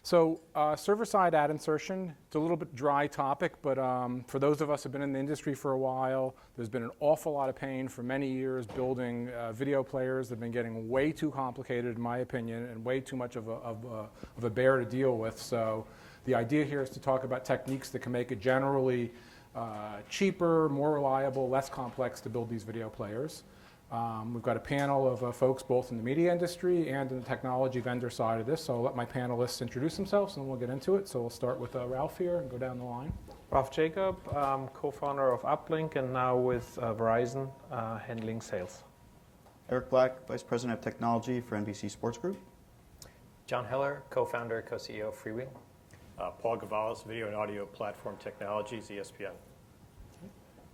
So server-side ad insertion, it's a little bit dry topic, but for those of us who have been in the industry for a while, there's been an awful lot of pain for many years building video players that have been getting way too complicated, in my opinion, and way too much of a bear to deal with. So the idea here is to talk about techniques that can make it generally cheaper, more reliable, less complex to build these video players. We've got a panel of folks both in the media industry and in the technology vendor side of this, so I'll let my panelists introduce themselves and we'll get into it. So we'll start with Ralph here and go down the line. Ralph Jacob, co-founder of Uplink and now with Verizon handling sales. Eric Black, Vice President of Technology for NBC Sports Group. John Heller, co-founder, co-CEO of Freewheel. Paul Gavalas, Video and Audio Platform Technologies, ESPN.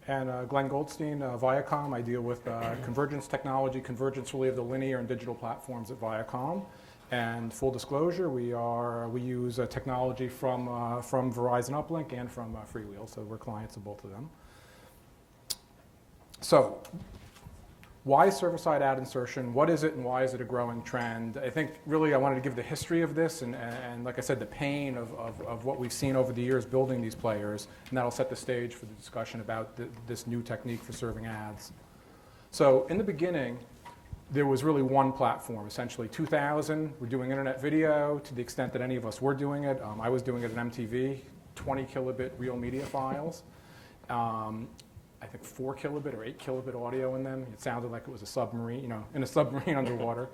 And Glenn Goldstein, Viacom. I deal with convergence technology, convergence really of the linear and digital platforms at Viacom. And full disclosure, we use technology from Verizon Uplink and from Freewheel, so we're clients of both of them. So why server-side ad insertion? What is it and why is it a growing trend? I think really I wanted to give the history of this and like I said, the pain of what we've seen over the years building these players, and that'll set the stage for the discussion about this new technique for serving ads. So in the beginning, there was really one platform, essentially 2000. We're doing internet video to the extent that any of us were doing it. I was doing it at MTV, 20 kilobit real media files. I think 4 kilobit or 8 kilobit audio in them. It sounded like it was a submarine, in a submarine underwater.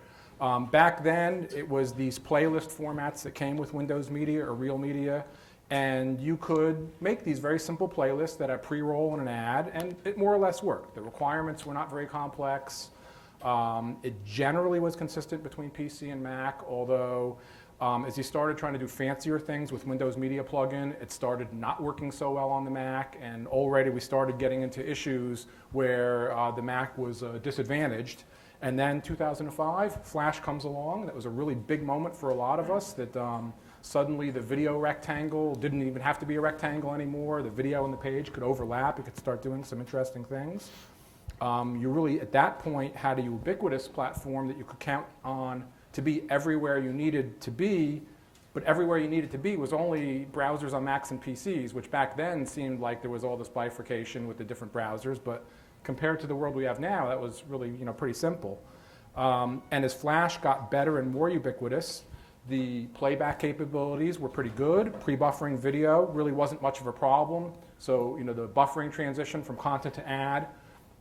Back then, it was these playlist formats that came with Windows Media or Real Media, and you could make these very simple playlists that had pre-roll and an ad, and it more or less worked. The requirements were not very complex. It generally was consistent between PC and Mac, although as you started trying to do fancier things with Windows Media plugin, it started not working so well on the Mac, and already we started getting into issues where the Mac was disadvantaged. And then 2005, Flash comes along. That was a really big moment for a lot of us, that suddenly the video rectangle didn't even have to be a rectangle anymore. The video and the page could overlap. You could start doing some interesting things. You really, at that point, had a ubiquitous platform that you could count on to be everywhere you needed to be, but everywhere you needed to be was only browsers on Macs and PCs, which back then seemed like there was all this bifurcation with the different browsers, but compared to the world we have now, that was really pretty simple. And as Flash got better and more ubiquitous, the playback capabilities were pretty good. Pre-buffering video really wasn't much of a problem. So the buffering transition from content to ad,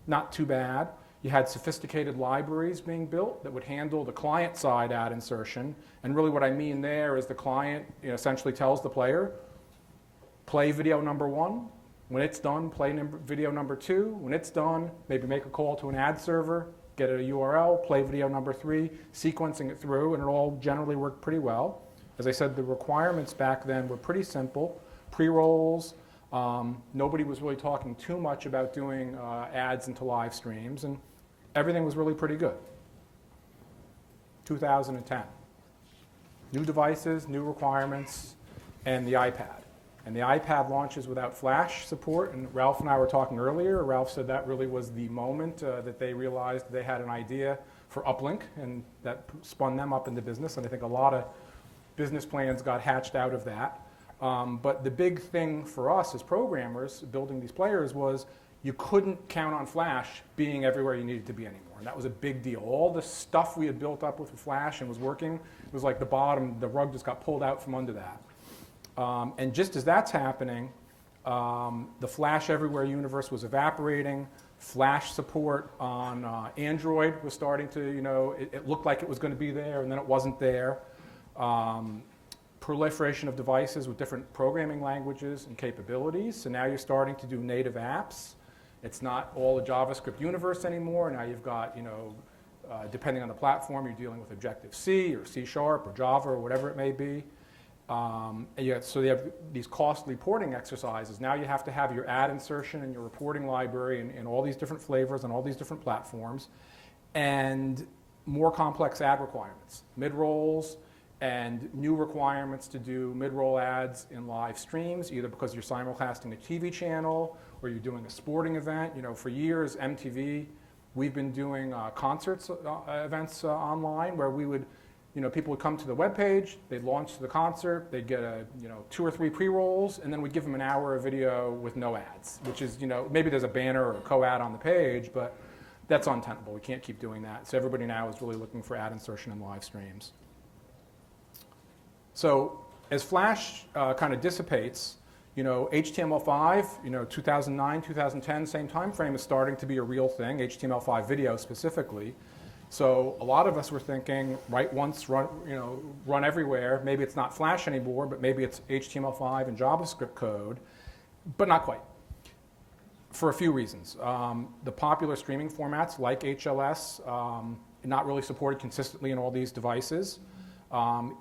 not too bad. You had sophisticated libraries being built that would handle the client-side ad insertion. And really what I mean there is the client essentially tells the player, play video number 1. When it's done, play video number 2. When it's done, maybe make a call to an ad server, get a URL, play video number 3, sequencing it through, and it all generally worked pretty well. As I said, the requirements back then were pretty simple. Pre-rolls. Nobody was really talking too much about doing ads into live streams, and everything was really pretty good. 2010. New devices, new requirements, and the iPad. And the iPad launches without Flash support, and Ralph and I were talking earlier. Ralph said that really was the moment that they realized they had an idea for Uplink, and that spun them up into business, and I think a lot of business plans got hatched out of that. But the big thing for us as programmers building these players was you couldn't count on Flash being everywhere you needed to be anymore. And that was a big deal. All the stuff we had built up with Flash and was working, it was like the rug just got pulled out from under that. And just as that's happening, the Flash Everywhere universe was evaporating. Flash support on Android was starting to, it looked like it was going to be there, and then it wasn't there. Proliferation of devices with different programming languages and capabilities. So now you're starting to do native apps. It's not all a JavaScript universe anymore. Now you've got, depending on the platform, you're dealing with Objective-C or C# or Java or whatever it may be. So they have these costly porting exercises. Now you have to have your ad insertion and your reporting library in all these different flavors on all these different platforms, and more complex ad requirements, mid-rolls, and new requirements to do mid-roll ads in live streams, either because you're simulcasting a TV channel or you're doing a sporting event. For years, MTV, we've been doing concerts events online where we would people would come to the web page, they'd launch the concert, they'd get 2 or 3 pre-rolls, and then we'd give them an hour of video with no ads, which is, maybe there's a banner or a co-ad on the page, but that's untenable. We can't keep doing that. So everybody now is really looking for ad insertion in live streams. So as Flash kind of dissipates, HTML5, 2009, 2010, same time frame is starting to be a real thing, HTML5 video specifically. So a lot of us were thinking, write once, run everywhere. Maybe it's not Flash anymore, but maybe it's HTML5 and JavaScript code, but not quite. For a few reasons. The popular streaming formats like HLS, not really supported consistently in all these devices.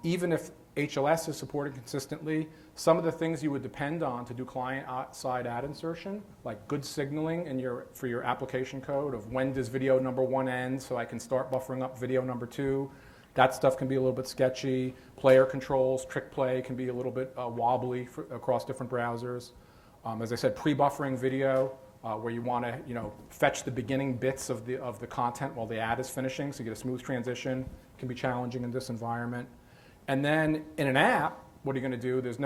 Even if HLS is supported consistently, some of the things you would depend on to do client-side ad insertion, like good signaling for your application code of when does video number 1 end so I can start buffering up video number 2. That stuff can be a little bit sketchy. Player controls, trick play can be a little bit wobbly across different browsers. As I said, pre-buffering video, where you want to fetch the beginning bits of the content while the ad is finishing so you get a smooth transition, can be challenging in this environment. And then in an app, what are you going to do? There's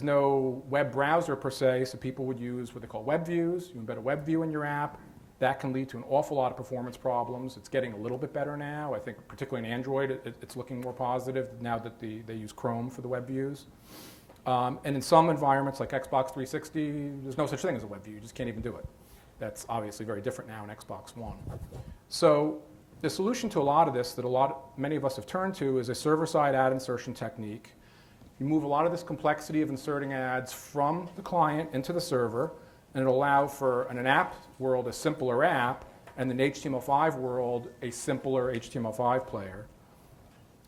no web browser per se, so people would use what they call web views. You embed a web view in your app. That can lead to an awful lot of performance problems. It's getting a little bit better now. I think particularly in Android, it's looking more positive now that they use Chrome for the web views. And in some environments like Xbox 360, there's no such thing as a web view. You just can't even do it. That's obviously very different now in Xbox One. So the solution to a lot of this that many of us have turned to is a server-side ad insertion technique. You move a lot of this complexity of inserting ads from the client into the server, and it'll allow for, in an app world, a simpler app, and in the HTML5 world, a simpler HTML5 player.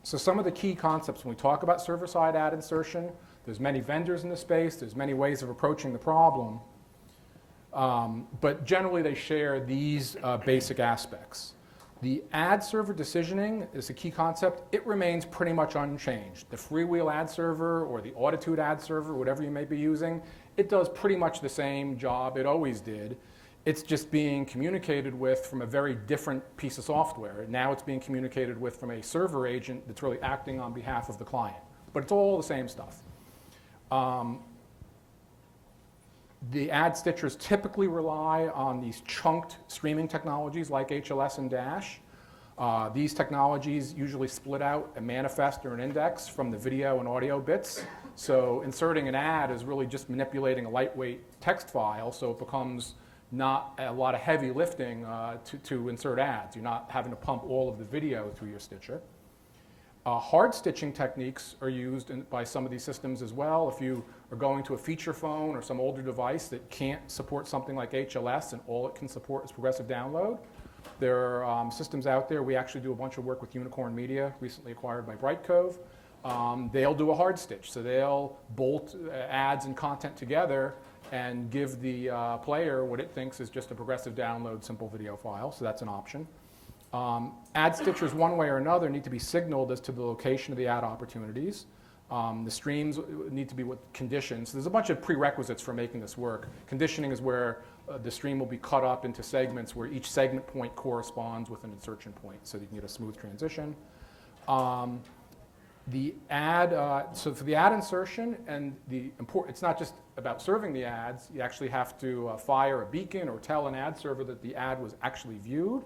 So some of the key concepts when we talk about server-side ad insertion, there's many vendors in the space, there's many ways of approaching the problem, but generally they share these basic aspects. The ad server decisioning is a key concept. It remains pretty much unchanged. The freewheel ad server or the Auditude ad server, whatever you may be using, it does pretty much the same job it always did. It's just being communicated with from a very different piece of software. Now it's being communicated with from a server agent that's really acting on behalf of the client. But it's all the same stuff. The ad stitchers typically rely on these chunked streaming technologies like HLS and Dash. These technologies usually split out a manifest or an index from the video and audio bits. So inserting an ad is really just manipulating a lightweight text file, so it becomes not a lot of heavy lifting to insert ads. You're not having to pump all of the video through your stitcher. Hard stitching techniques are used by some of these systems as well. If you are going to a feature phone or some older device that can't support something like HLS and all it can support is progressive download, there are systems out there. We actually do a bunch of work with Unicorn Media, recently acquired by Brightcove. They'll do a hard stitch. So they'll bolt ads and content together and give the player what it thinks is just a progressive download simple video file. So that's an option. Ad stitchers, one way or another, need to be signaled as to the location of the ad opportunities. The streams need to be with conditions. There's a bunch of prerequisites for making this work. Conditioning is where the stream will be cut up into segments where each segment point corresponds with an insertion point so that you can get a smooth transition. So for the ad insertion, and it's not just about serving the ads. You actually have to fire a beacon or tell an ad server that the ad was actually viewed.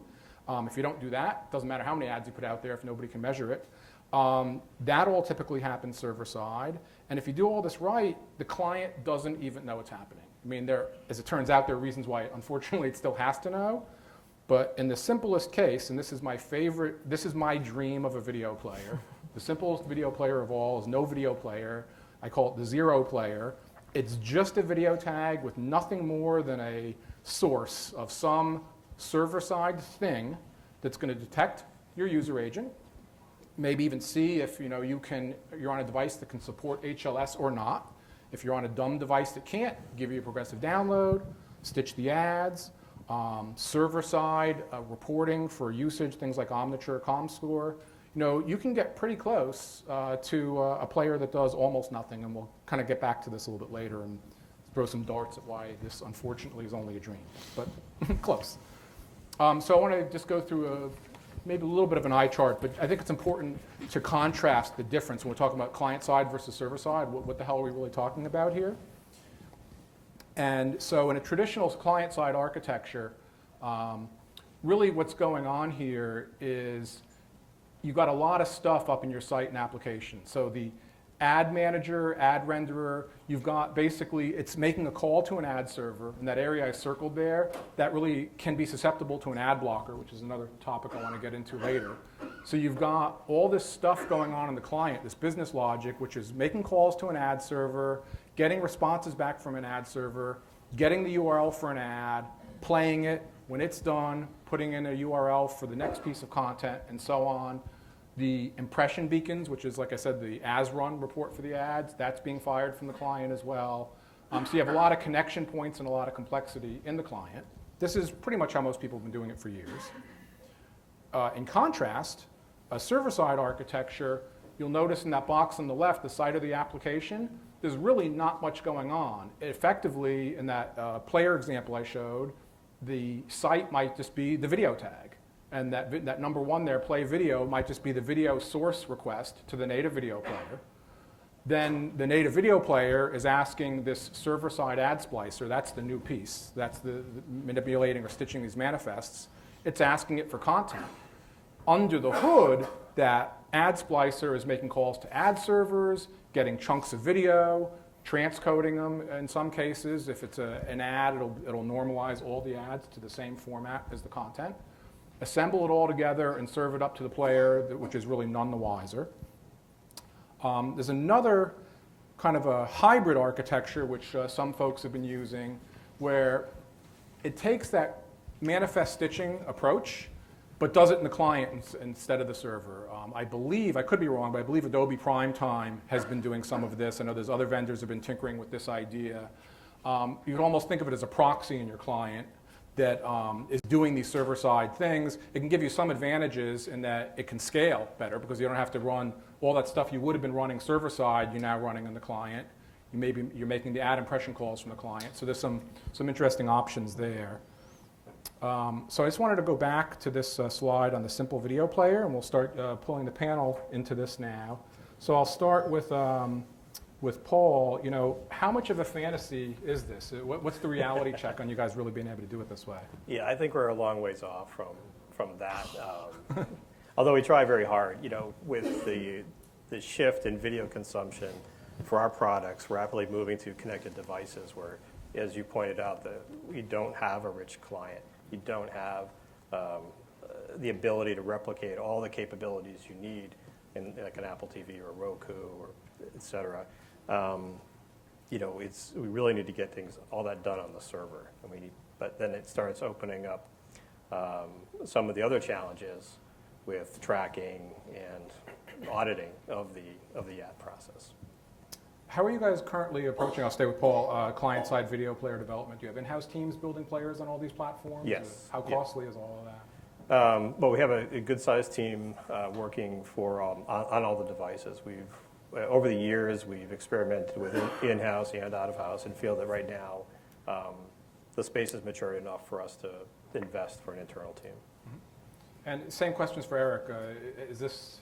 If you don't do that, it doesn't matter how many ads you put out there if nobody can measure it. That all typically happens server-side. And if you do all this right, the client doesn't even know what's happening. I mean, as it turns out, there are reasons why, unfortunately, it still has to know. But in the simplest case, and this is my favorite, this is my dream of a video player. The simplest video player of all is no video player. I call it the zero player. It's just a video tag with nothing more than a source of some server-side thing that's going to detect your user agent, maybe even see if you're on a device that can support HLS or not. If you're on a dumb device that can't, give you a progressive download, stitch the ads, server-side reporting for usage, things like Omniture, ComScore. You can get pretty close to a player that does almost nothing, and we'll kind of get back to this a little bit later and throw some darts at why this, unfortunately, is only a dream, but close. So I want to just go through maybe a little bit of an eye chart, but I think it's important to contrast the difference when we're talking about client side versus server side. What the hell are we really talking about here? And so in a traditional client side architecture, really what's going on here is you've got a lot of stuff up in your site and application. So the ad manager, ad renderer, you've got basically, it's making a call to an ad server, and that area I circled there, that really can be susceptible to an ad blocker, which is another topic I want to get into later. So you've got all this stuff going on in the client, this business logic, which is making calls to an ad server, getting responses back from an ad server, getting the URL for an ad, playing it, when it's done, putting in a URL for the next piece of content, and so on. The impression beacons, which is, like I said, the as-run report for the ads, that's being fired from the client as well. So you have a lot of connection points and a lot of complexity in the client. This is pretty much how most people have been doing it for years. In contrast, a server-side architecture, you'll notice in that box on the left, the site of the application, there's really not much going on. Effectively, in that player example I showed, the site might just be the video tag. And that number one there, play video, might just be the video source request to the native video player. Then the native video player is asking this server-side ad splicer, that's the new piece, that's the manipulating or stitching these manifests. It's asking it for content. Under the hood, that ad splicer is making calls to ad servers, getting chunks of video, transcoding them in some cases. If it's an ad, it'll normalize all the ads to the same format as the content. Assemble it all together and serve it up to the player, which is really none the wiser. There's another kind of a hybrid architecture, which some folks have been using, where it takes that manifest stitching approach, but does it in the client instead of the server. I believe, I could be wrong, but I believe Adobe Primetime has been doing some of this. I know there's other vendors who have been tinkering with this idea. You can almost think of it as a proxy in your client that is doing these server-side things. It can give you some advantages in that it can scale better because you don't have to run all that stuff you would have been running server-side, you're now running in the client. You're making the ad impression calls from the client. So there's some interesting options there. So I just wanted to go back to this slide on the simple video player, and we'll start pulling the panel into this now. So I'll start with Paul. You know, how much of a fantasy is this? What's the reality check on you guys really being able to do it this way? Yeah, I think we're a long ways off from that. Although we try very hard, you know, with the shift in video consumption for our products, rapidly moving to connected devices where, as you pointed out, you don't have a rich client. You don't have the ability to replicate all the capabilities you need in like an Apple TV or Roku or et cetera. You know, we really need to get all that done on the server. But then it starts opening up some of the other challenges with tracking and auditing of the ad process. How are you guys currently approaching, I'll stay with Paul, client-side video player development? Do you have in-house teams building players on all these platforms? Yes. How costly is all of that? Well, we have a good-sized team working on all the devices. Over the years, we've experimented with in-house and out-of-house and feel that right now the space is mature enough for us to invest for an internal team. Mm-hmm. And same questions for Eric. Is this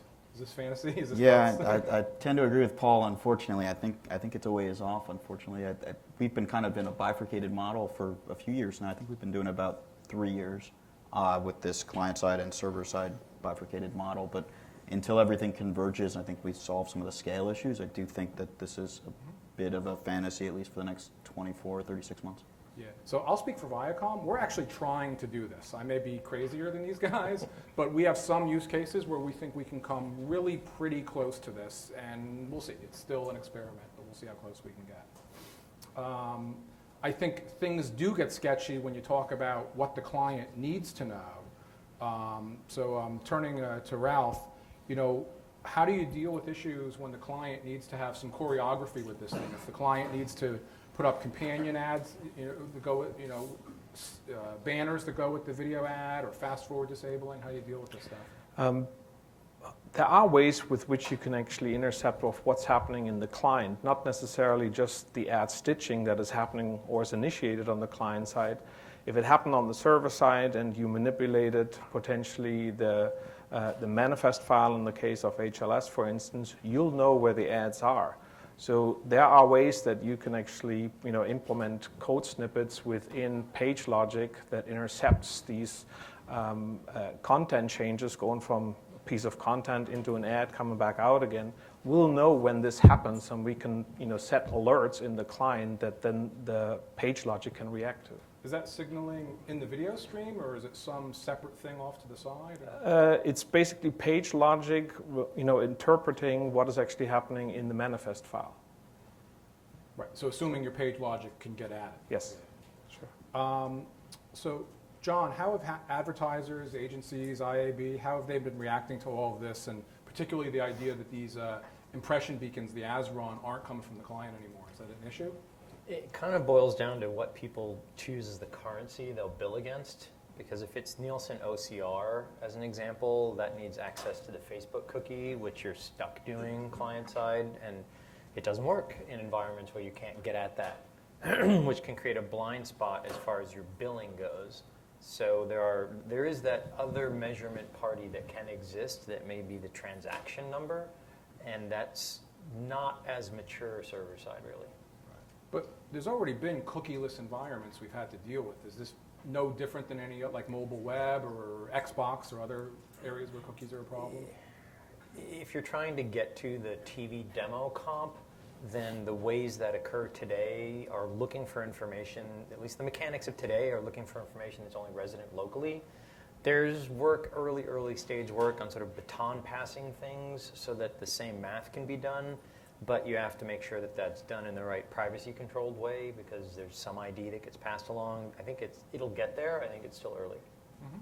fantasy? Is this I tend to agree with Paul. Unfortunately, I think it's a ways off. Unfortunately, we've been kind of in a bifurcated model for a few years now. I think we've been doing it about 3 years with this client-side and server-side bifurcated model. But until everything converges, I think we solve some of the scale issues. I do think that this is a bit of a fantasy, at least for the next 24 or 36 months. Yeah, so I'll speak for Viacom. We're actually trying to do this. I may be crazier than these guys, but we have some use cases where we think we can come really pretty close to this, and we'll see. It's still an experiment, but we'll see how close we can get. I think things do get sketchy when you talk about what the client needs to know. So turning to Ralph, you know, how do you deal with issues when the client needs to have some choreography with this thing? If the client needs to put up companion ads, to go with, banners that go with the video ad, or fast forward disabling, how do you deal with this stuff? There are ways with which you can actually intercept of what's happening in the client, not necessarily just the ad stitching that is happening or is initiated on the client side. if it happened on the server side and you manipulated potentially the manifest file in the case of HLS, for instance, you'll know where the ads are. So there are ways that you can actually implement code snippets within page logic that intercepts these content changes going from a piece of content into an ad coming back out again. We'll know when this happens, and we can set alerts in the client that then the page logic can react to. Is that signaling in the video stream, or is it some separate thing off to the side? It's basically page logic, interpreting what is actually happening in the manifest file. Right. So assuming your page logic can get at it. Yes. Sure. So, John, how have advertisers, agencies, IAB, how have they been reacting to all of this, and particularly the idea that these impression beacons, the as run, aren't coming from the client anymore? Is that an issue? It kind of boils down to what people choose as the currency they'll bill against. Because if it's Nielsen OCR, as an example, that needs access to the Facebook cookie, which you're stuck doing client side, and it doesn't work in environments where you can't get at that, which can create a blind spot as far as your billing goes. So there is that other measurement party that can exist that may be the transaction number, and that's not as mature server side, really. But there's already been cookieless environments we've had to deal with. Is this no different than any like mobile web or Xbox or other areas where cookies are a problem? If you're trying to get to the TV demo comp, then the ways that occur today are looking for information, at least the mechanics of today are looking for information that's only resident locally. There's work, early stage work on sort of baton passing things so that the same math can be done, but you have to make sure that that's done in the right privacy controlled way because there's some ID that gets passed along. I think it'll get there. I think it's still early. Mm-hmm.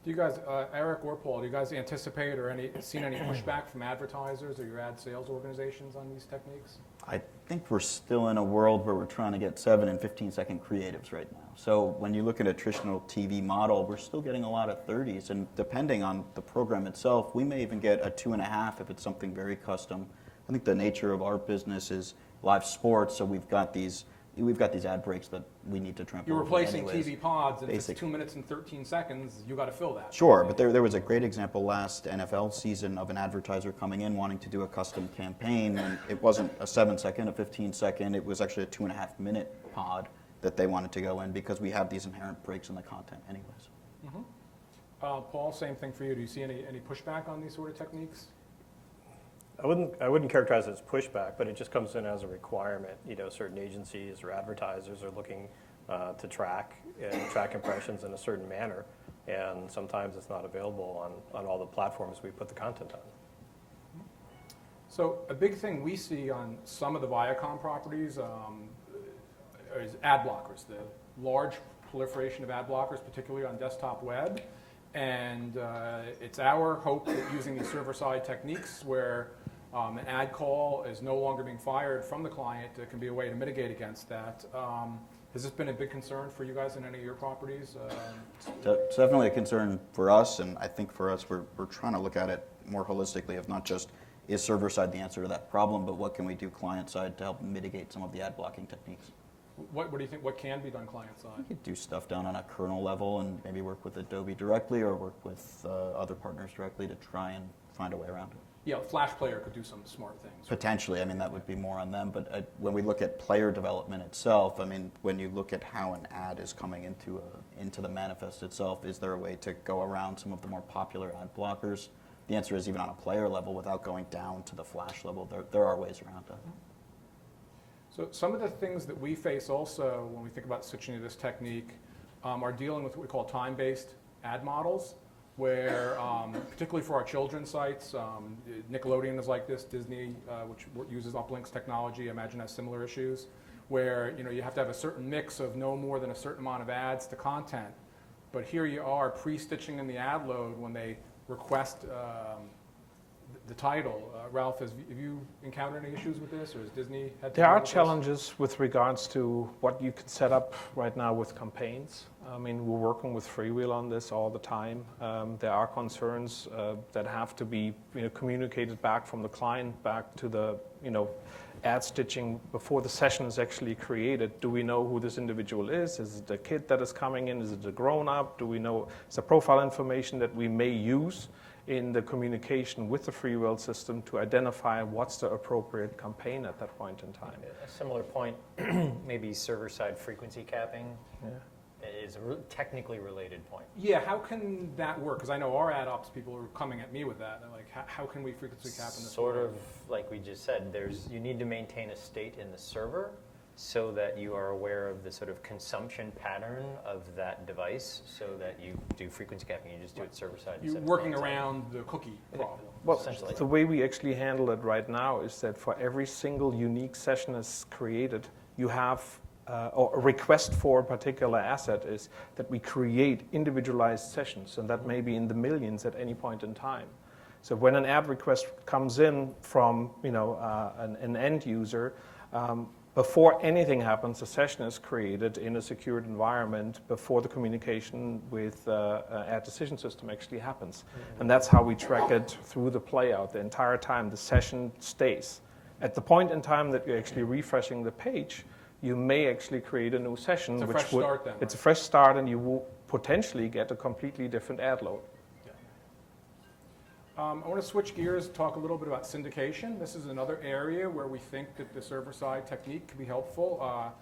Do you guys, Eric or Paul, do you guys anticipate or seen any pushback from advertisers or your ad sales organizations on these techniques? I think we're still in a world where we're trying to get 7 and 15-second creatives right now. So when you look at a traditional TV model, we're still getting a lot of 30s. And depending on the program itself, we may even get a 2.5 if it's something very custom. I think the nature of our business is live sports, so we've got these ad breaks that we need to trample. You're replacing anyways. TV pods, and if it's 2 minutes and 13 seconds, you got to fill that. Sure, but there was a great example last NFL season of an advertiser coming in wanting to do a custom campaign, and it wasn't a 7-second, a 15-second, it was actually a 2.5-minute pod that they wanted to go in because we have these inherent breaks in the content anyways. Mm-hmm. Paul, same thing for you. Do you see any pushback on these sort of techniques? I wouldn't characterize it as pushback, but it just comes in as a requirement. Certain agencies or advertisers are looking to track impressions in a certain manner, and sometimes it's not available on all the platforms we put the content on. So a big thing we see on some of the Viacom properties is ad blockers, the large proliferation of ad blockers, particularly on desktop web. And it's our hope that using these server-side techniques where an ad call is no longer being fired from the client, it can be a way to mitigate against that. Has this been a big concern for you guys in any of your properties? It's definitely a concern for us, and I think for us, we're trying to look at it more holistically of not just is server-side the answer to that problem, but what can we do client-side to help mitigate some of the ad blocking techniques. What do you think, what can be done client-side? You could do stuff down on a kernel level and maybe work with Adobe directly or work with other partners directly to try and find a way around it. Yeah, Flash Player could do some smart things. Potentially, I mean, that would be more on them, but when we look at player development itself, I mean, when you look at how an ad is coming into the manifest itself, is there a way to go around some of the more popular ad blockers? The answer is even on a player level, without going down to the Flash level, there are ways around that. So some of the things that we face also when we think about switching to this technique are dealing with what we call time-based ad models, where particularly for our children's sites, Nickelodeon is like this, Disney, which uses uplinks technology, I imagine has similar issues, where you have to have a certain mix of no more than a certain amount of ads to content. But here you are pre-stitching in the ad load when they request the title. Ralph, have you encountered any issues with this, or has Disney had to There deal are with challenges with regards to what you can set up right now with campaigns. I mean, we're working with Freewheel on this all the time. There are concerns that have to be communicated back from the client back to the ad stitching before the session is actually created. Do we know who this individual is? Is it a kid that is coming in? Is it a grown-up? Do we know it's the profile information that we may use in the communication with the free will system to identify what's the appropriate campaign at that point in time? A similar point, maybe server-side frequency capping is a technically related point. Yeah, how can that work? Because I know our ad ops people are coming at me with that. They're like, how can we frequency cap in this? Sort of like we just said, you need to maintain a state in the server so that you are aware of the sort of consumption pattern of that device so that you do frequency capping. You just do it server-side. You're working around the cookie problem. Well, Essentially. the way we actually handle it right now is that for every single unique session is created, you have or a request for a particular asset is that we create individualized sessions, and that may be in the millions at any point in time. So when an ad request comes in from an end user, before anything happens, a session is created in a secured environment before the communication with ad decision system actually happens. Mm-hmm. And that's how we track it through the playout. The entire time the session stays. At the point in time that you're actually refreshing the page, you may actually create a new session. It's a fresh start then, right? It's a fresh start, and you will potentially get a completely different ad load. I want to switch gears and talk a little bit about syndication. This is another area where we think that the server-side technique can be helpful.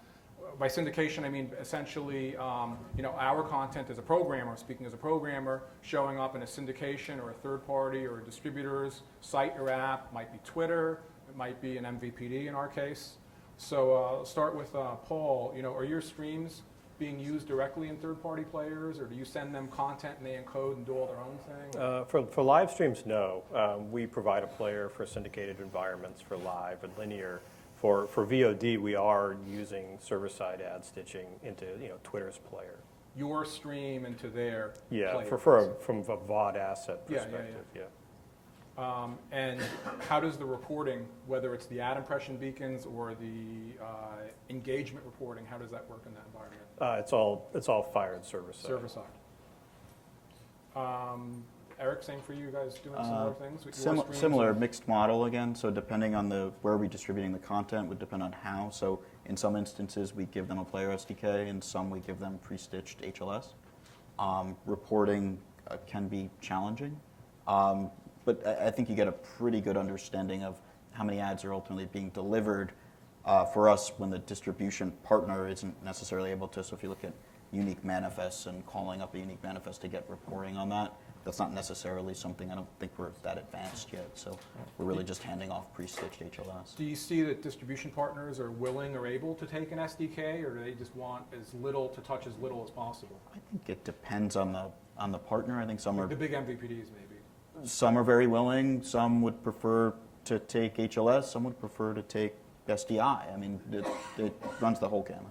By syndication, I mean essentially, our content as a programmer, speaking as a programmer, showing up in a syndication or a third party or a distributor's site or app. Might be Twitter, it might be an MVPD in our case. So I'll start with Paul. Are your streams being used directly in third-party players, or do you send them content and they encode and do all their own thing? For live streams, no. We provide a player for syndicated environments for live and linear. For VOD, we are using server-side ad stitching into Twitter's player. Your stream into their player. From a VOD asset perspective. Yeah. And how does the reporting, whether it's the ad impression beacons or the engagement reporting, how does that work in that environment? It's all fired server-side. Server-side. Eric, same for you guys doing similar things? With your streams? Similar mixed model again. So depending on where we're distributing the content would depend on how. So in some instances we give them a player SDK, and some we give them pre-stitched HLS. Reporting can be challenging. But I think you get a pretty good understanding of how many ads are ultimately being delivered for us when the distribution partner isn't necessarily able to. So if you look at unique manifests and calling up a unique manifest to get reporting on that, that's not necessarily something, I don't think we're that advanced yet. So we're really just handing off pre-stitched HLS. Do you see that distribution partners are willing or able to take an SDK, or do they just want as little to touch as little as possible? I think it depends on the partner. I think some are... The big MVPDs, maybe. Some are very willing. Some would prefer to take HLS. Some would prefer to take SDI. I mean, it runs the whole gamut.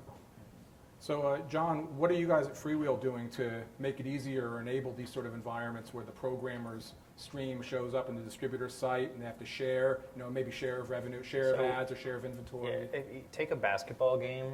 So, John, what are you guys at Freewheel doing to make it easier or enable these sort of environments where the programmer's stream shows up in the distributor's site and they have to share, maybe share of revenue, share of ads, or share of inventory? Yeah, if you take a basketball game.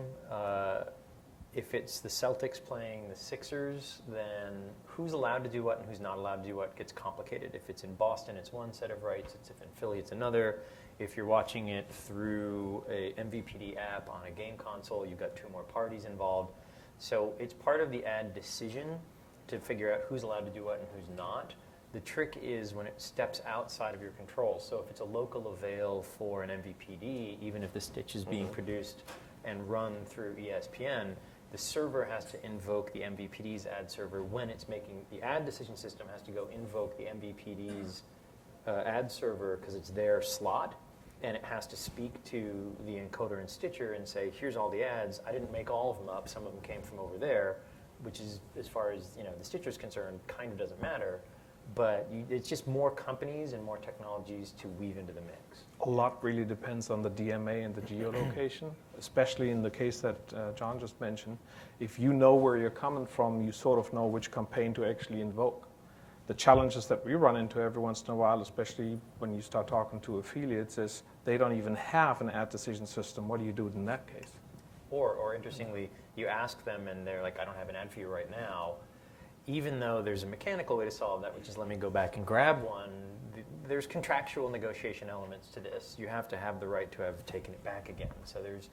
If it's the Celtics playing the Sixers, then who's allowed to do what and who's not allowed to do what gets complicated. If it's in Boston, it's one set of rights. If in Philly, it's another. If you're watching it through a MVPD app on a game console, you've got two more parties involved. So it's part of the ad decision to figure out who's allowed to do what and who's not. The trick is when it steps outside of your control. So if it's a local avail for an MVPD, even if the stitch is being produced and run through ESPN, the server has to invoke the MVPD's ad server when it's making the ad decision system has to go invoke the MVPD's ad server because it's their slot, and it has to speak to the encoder and stitcher and say, here's all the ads. I didn't make all of them up. Some of them came from over there, which is, as far as the stitcher's concerned, kind of doesn't matter. But it's just more companies and more technologies to weave into the mix. A lot really depends on the DMA and the geolocation, especially in the case that John just mentioned. If you know where you're coming from, you sort of know which campaign to actually invoke. The challenges that we run into every once in a while, especially when you start talking to affiliates, is they don't even have an ad decision system. What do you do in that case? Or interestingly, you ask them and they're like, I don't have an ad for you right now. Even though there's a mechanical way to solve that, which is let me go back and grab one, there's contractual negotiation elements to this. You have to have the right to have taken it back again. So there's,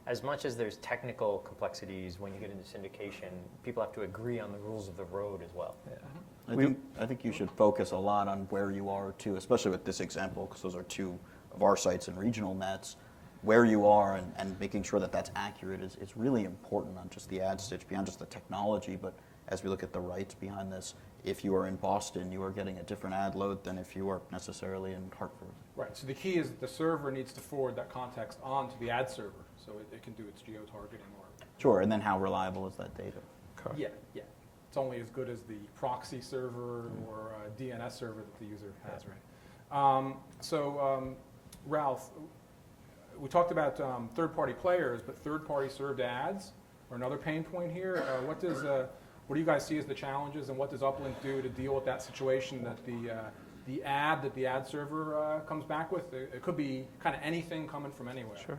as much as there's technical complexities when you get into syndication, people have to agree on the rules of the road as well. I think you should focus a lot on where you are too, especially with this example, because those are two of our sites in regional nets. Where you are and making sure that that's accurate is really important, not just the ad stitch, beyond just the technology, but as we look at the rights behind this, if you are in Boston, you are getting a different ad load than if you are necessarily in Hartford. Right, so the key is that the server needs to forward that context onto the ad server so it can do its geo-targeting or... Sure, and then how reliable is that data? Correct. Yeah, yeah. It's only as good as the proxy server or DNS server that the user has, right? Ralph, we talked about third-party players, but third-party served ads are another pain point here. What do you guys see as the challenges, and what does Uplink do to deal with that situation that the ad that the ad server comes back with? It could be kind of anything coming from anywhere. Sure.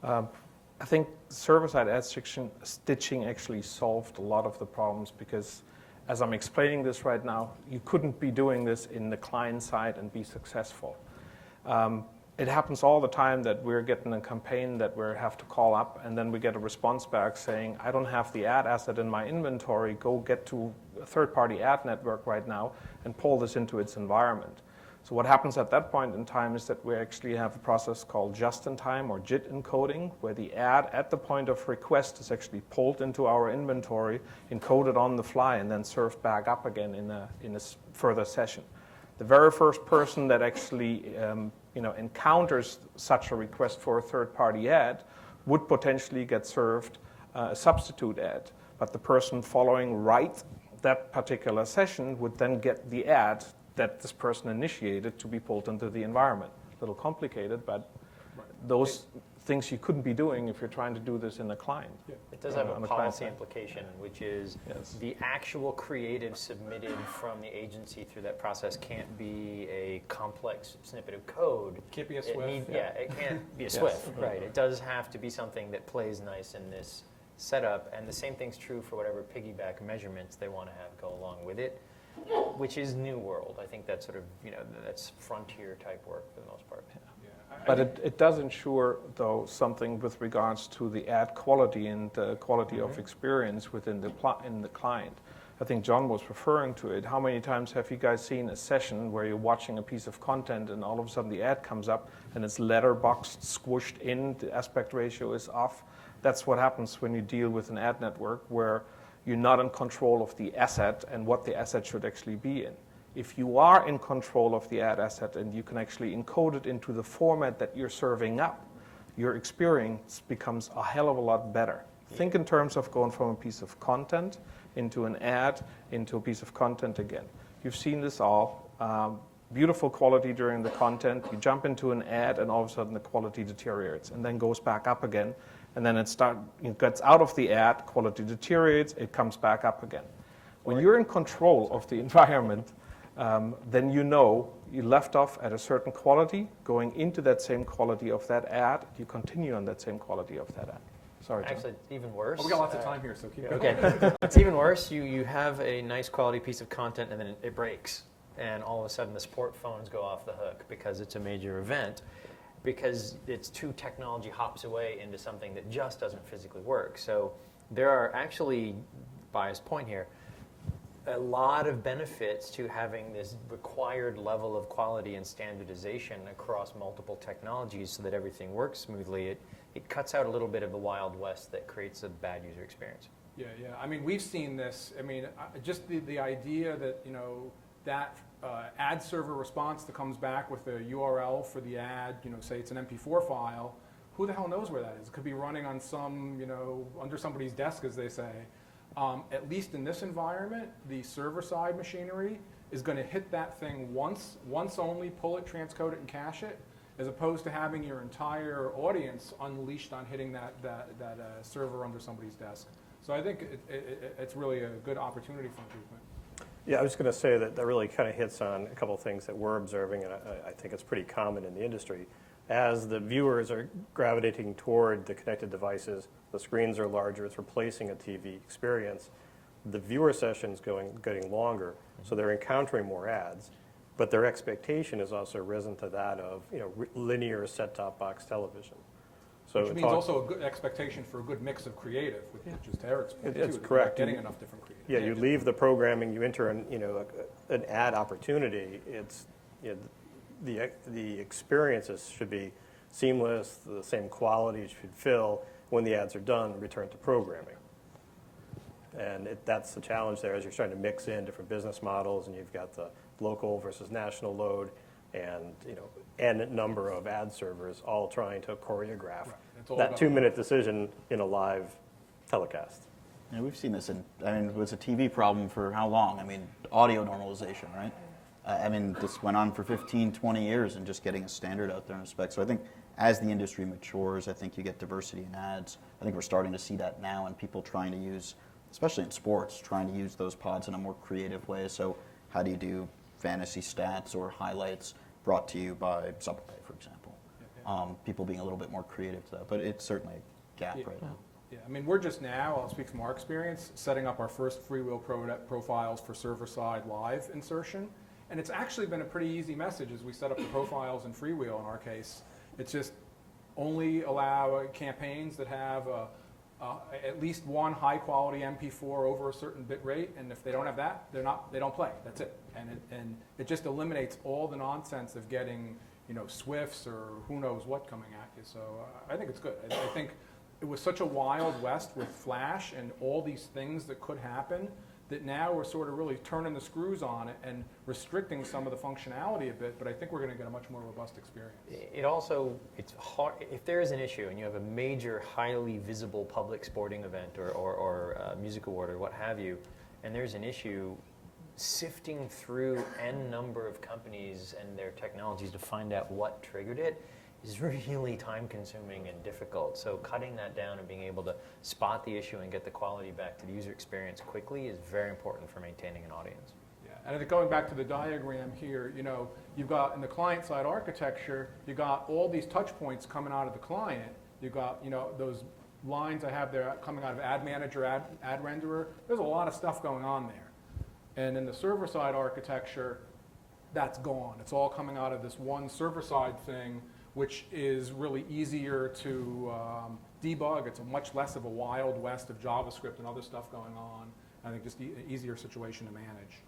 I think server-side ad stitching actually solved a lot of the problems because, as I'm explaining this right now, you couldn't be doing this in the client side and be successful. It happens all the time that we're getting a campaign that we have to call up, and then we get a response back saying, I don't have the ad asset in my inventory, go get to a third-party ad network right now and pull this into its environment. So what happens at that point in time is that we actually have a process called just-in-time or JIT encoding, where the ad at the point of request is actually pulled into our inventory, encoded on the fly, and then served back up again in a further session. The very first person that actually encounters such a request for a third-party ad would potentially get served a substitute ad. But the person following right that particular session would then get the ad that this person initiated to be pulled into the environment. A little complicated, but those things you couldn't be doing if you're trying to do this in a client. Yeah. It does have a policy implication, which is the actual creative submitted from the agency through that process can't be a complex snippet of code. It can't be a Swift. It can't be a Swift, right. It does have to be something that plays nice in this setup, and the same thing's true for whatever piggyback measurements they want to have go along with it, which is new world. I think that's sort of, that's frontier type work for the most part. But it does ensure, though, something with regards to the ad quality and the quality of experience within the client. I think John was referring to it. How many times have you guys seen a session where you're watching a piece of content and all of a sudden the ad comes up and it's letterboxed, squished in, the aspect ratio is off? That's what happens when you deal with an ad network where you're not in control of the asset and what the asset should actually be in. If you are in control of the ad asset and you can actually encode it into the format that you're serving up, your experience becomes a hell of a lot better. Think in terms of going from a piece of content into an ad, into a piece of content again. You've seen this all. Beautiful quality during the content. You jump into an ad and all of a sudden the quality deteriorates and then goes back up again. And then it gets out of the ad, quality deteriorates, it comes back up again. When you're in control of the environment, then you left off at a certain quality, going into that same quality of that ad, you continue on that same quality of that ad. Sorry, John. Actually, it's even worse. Oh, we got lots of time here, so keep going. Okay, it's even worse. You have a nice quality piece of content and then it breaks. And all of a sudden the support phones go off the hook because it's a major event, because it's two technology hops away into something that just doesn't physically work. So there are actually, biased point here, a lot of benefits to having this required level of quality and standardization across multiple technologies so that everything works smoothly. It cuts out a little bit of the Wild West that creates a bad user experience. Yeah, yeah. I mean, we've seen this. I mean, just the idea that, that ad server response that comes back with a URL for the ad, say it's an MP4 file, who the hell knows where that is? It could be running on some, under somebody's desk, as they say. At least in this environment, the server-side machinery is going to hit that thing once only, pull it, transcode it, and cache it, as opposed to having your entire audience unleashed on hitting that server under somebody's desk. So I think it's really a good opportunity for improvement. Yeah, I was going to say that really kind of hits on a couple of things that we're observing, and I think it's pretty common in the industry. As the viewers are gravitating toward the connected devices, the screens are larger, it's replacing a TV experience, the viewer session's getting longer, so they're encountering more ads. but their expectation has also risen to that of linear set-top box television. So Which means also a good expectation for a good mix of creative, which is to Eric's point, too. It's that correct. You're not getting enough different creative. Yeah, you leave the programming, you enter an ad opportunity. It's the experiences should be seamless, the same quality should fill. When the ads are done, return to programming. And that's the challenge there, as you're trying to mix in different business models, and you've got the local versus national load, and n number of ad servers all trying to choreograph that 2-minute decision in a live telecast. Yeah, we've seen this it was a TV problem for how long? Audio normalization, right? This went on for 15, 20 years and just getting a standard out there in spec. So I think as the industry matures, I think you get diversity in ads. I think we're starting to see that now, and people trying to use, especially in sports, trying to use those pods in a more creative way. So how do you do fantasy stats or highlights brought to you by Subway, for example? People being a little bit more creative to that, but it's certainly a gap right now. Yeah, we're just now, I'll speak from our experience, setting up our first freewheel profiles for server-side live insertion. And it's actually been a pretty easy message as we set up the profiles in freewheel in our case. It's just only allow campaigns that have at least one high-quality MP4 over a certain bit rate, and if they don't have that, they don't play. That's it. And it just eliminates all the nonsense of getting Swifts or who knows what coming at you. So I think it's good. I think it was such a wild west with Flash and all these things that could happen that now we're sort of really turning the screws on it and restricting some of the functionality a bit, but I think we're going to get a much more robust experience. It's hard, if there is an issue and you have a major, highly visible public sporting event or music award or what have you, and there's an issue, sifting through n number of companies and their technologies to find out what triggered it is really time-consuming and difficult. So cutting that down and being able to spot the issue and get the quality back to the user experience quickly is very important for maintaining an audience. Yeah, and I think going back to the diagram here, you've got in the client-side architecture, you've got all these touch points coming out of the client. You've got those lines I have there coming out of ad manager, ad renderer. There's a lot of stuff going on there. And in the server-side architecture, that's gone. It's all coming out of this one server-side thing, which is really easier to debug. It's a much less of a wild west of JavaScript and other stuff going on. I think just an easier situation to manage.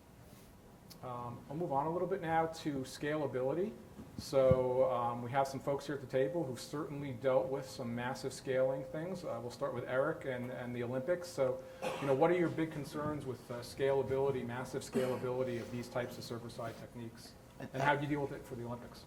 I'll move on a little bit now to scalability. So we have some folks here at the table who've certainly dealt with some massive scaling things. We'll start with Eric and the Olympics. So, what are your big concerns with scalability, massive scalability of these types of server-side techniques? And how do you deal with it for the Olympics?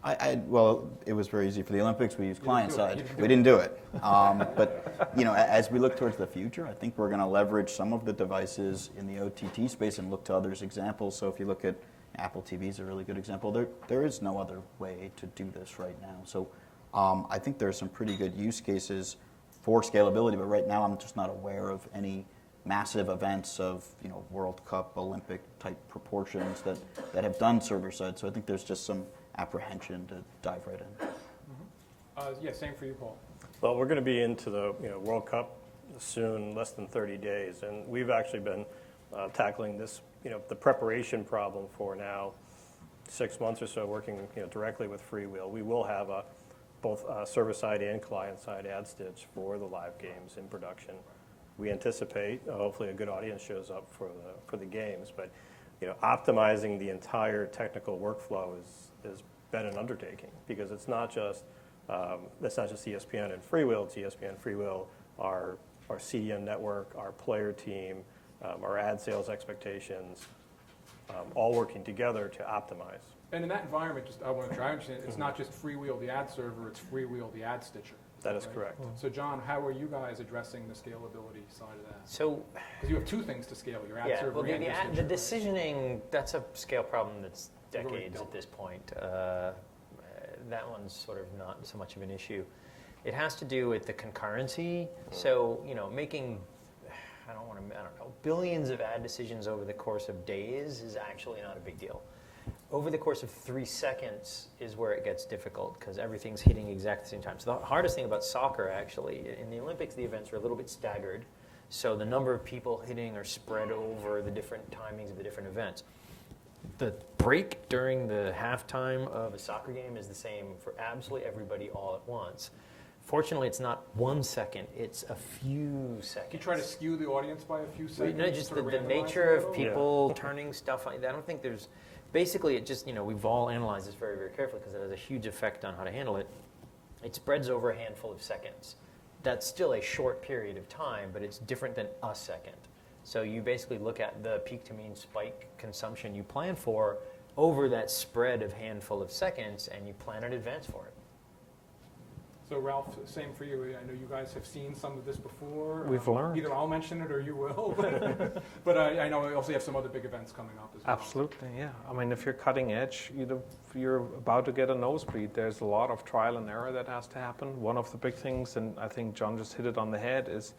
Well, it was very easy for the Olympics. We used client side. We didn't do it. But as we look towards the future, I think we're going to leverage some of the devices in the OTT space and look to others' examples. So if you look at Apple TV is a really good example. There is no other way to do this right now. So I think there are some pretty good use cases for scalability. But right now, I'm just not aware of any massive events of World Cup, Olympic type proportions that have done server side. So I think there's just some apprehension to dive right in. Mm-hmm. Yeah, same for you, Paul. Well, we're going to be into the World Cup soon, less than 30 days, and we've actually been tackling this, the preparation problem for now 6 months or so, working directly with Freewheel. We will have both server-side and client-side ad stitch for the live games in production. We anticipate, hopefully, a good audience shows up for the games, but optimizing the entire technical workflow has been an undertaking because it's not just ESPN and Freewheel. It's ESPN, Freewheel, our CDN network, our player team, our ad sales expectations, all working together to optimize. And in that environment, I want to try to understand, it's not just Freewheel the ad server, it's Freewheel the ad stitcher. That is correct. So John, how are you guys addressing the scalability side of that? So, because you have two things to scale, your ad server and your the stitcher, decisioning, that's a scale problem that's decades at this point. That one's sort of not so much of an issue. It has to do with the concurrency. So, making, I don't know, billions of ad decisions over the course of days is actually not a big deal. Over the course of 3 seconds is where it gets difficult because everything's hitting exactly the same time. So the hardest thing about soccer, actually, in the Olympics, the events are a little bit staggered. So the number of people hitting are spread over the different timings of the different events. the break during the halftime of a soccer game is the same for absolutely everybody all at once. Fortunately, it's not 1 second, it's a few seconds. You try to skew the audience by a few seconds? No, just sort of the randomize nature it a of little? people turning stuff on. I don't think there's, basically it just, we've all analyzed this very, very carefully because it has a huge effect on how to handle it. It spreads over a handful of seconds. That's still a short period of time, but it's different than a second. So you basically look at the peak to mean spike consumption you plan for over that spread of handful of seconds, and you plan in advance for it. So Ralph, same for you. I know you guys have seen some of this before. We've learned. Either I'll mention it or you will. But I know we also have some other big events coming up as well. Absolutely, yeah. I mean, if you're cutting edge, you're about to get a nosebleed. There's a lot of trial and error that has to happen. One of the big things, and I think John just hit it on the head, is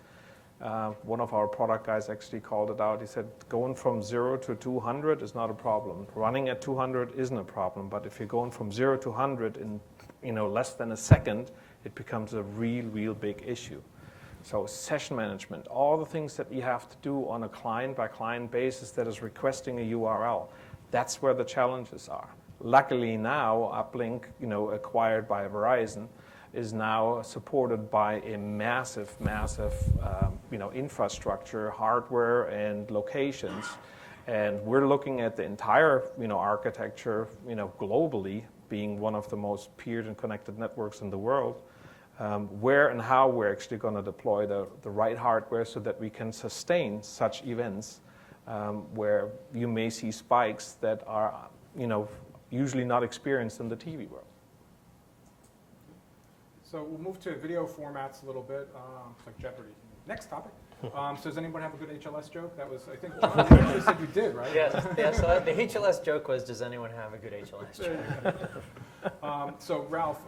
one of our product guys actually called it out. He said, going from 0 to 200 is not a problem. Running at 200 isn't a problem. But if you're going from 0 to 100 in less than a second, it becomes a real big issue. So session management, all the things that you have to do on a client-by-client basis that is requesting a URL, that's where the challenges are. Luckily now, Uplink, acquired by Verizon, is now supported by a massive infrastructure, hardware, and locations. And we're looking at the entire, architecture, globally, being one of the most peered and connected networks in the world. Where and how we're actually going to deploy the right hardware so that we can sustain such events where you may see spikes that are, usually not experienced in the TV world. So we'll move to video formats a little bit. It's like Jeopardy. Next topic. So does anyone have a good HLS joke? That was, I think, John, you actually said you did, right? Yes. So the HLS joke was, does anyone have a good HLS joke? So Ralph,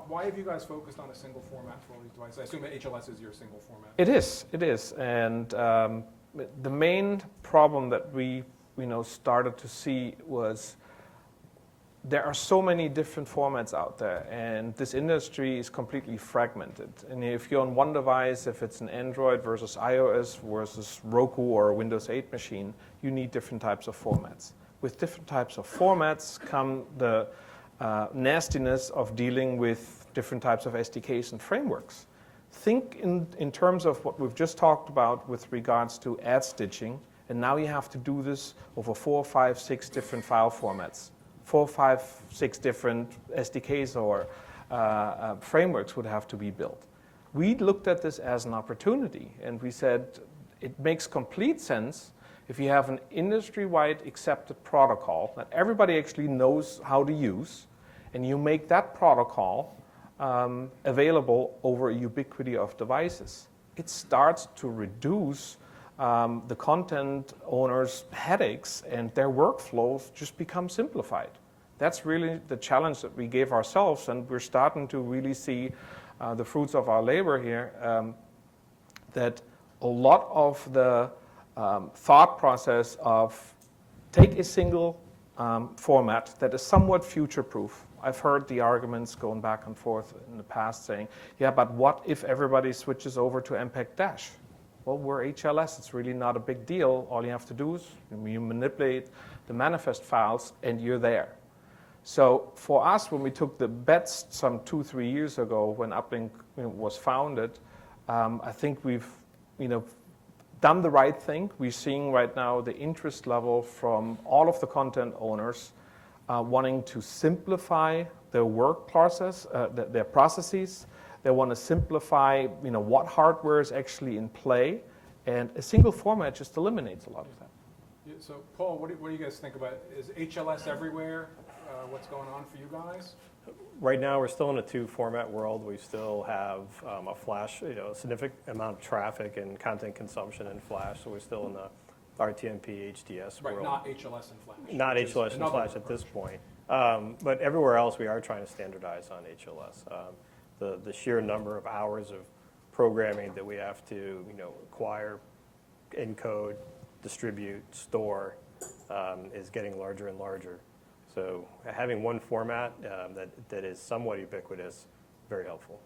why have you guys focused on a single format for all these devices? I assume that HLS is your single format. It is. And the main problem that we started to see was there are so many different formats out there, and this industry is completely fragmented. And if you're on one device, if it's an Android versus iOS versus Roku or a Windows 8 machine, you need different types of formats. With different types of formats come the nastiness of dealing with different types of SDKs and frameworks. Think in terms of what we've just talked about with regards to ad stitching, and now you have to do this over 4, 5, 6 different file formats. 4, 5, 6 different SDKs or frameworks would have to be built. We looked at this as an opportunity, and we said it makes complete sense if you have an industry-wide accepted protocol that everybody actually knows how to use, and you make that protocol available over a ubiquity of devices. It starts to reduce the content owners' headaches, and their workflows just become simplified. That's really the challenge that we gave ourselves, and we're starting to really see the fruits of our labor here, that a lot of the thought process of take a single format that is somewhat future-proof. I've heard the arguments going back and forth in the past saying, yeah, but what if everybody switches over to MPEG-Dash? Well, we're HLS. It's really not a big deal. All you have to do is you manipulate the manifest files, and you're there. So for us, when we took the bets some 2-3 years ago when Uplink was founded, I think we've done the right thing. We're seeing right now the interest level from all of the content owners wanting to simplify their work process, their processes. They want to simplify, what hardware is actually in play, and a single format just eliminates a lot of that. Yeah, so Paul, what do you guys think about it? Is HLS everywhere? What's going on for you guys? Right now, we're still in a 2-format world. We still have a Flash, a significant amount of traffic and content consumption in Flash, so we're still in the RTMP HDS world. Right, not HLS and Flash. Not HLS and Flash at this point. But everywhere else, we are trying to standardize on HLS. The sheer number of hours of programming that we have to, acquire, encode, distribute, store, is getting larger and larger. So having one format that is somewhat ubiquitous, very helpful.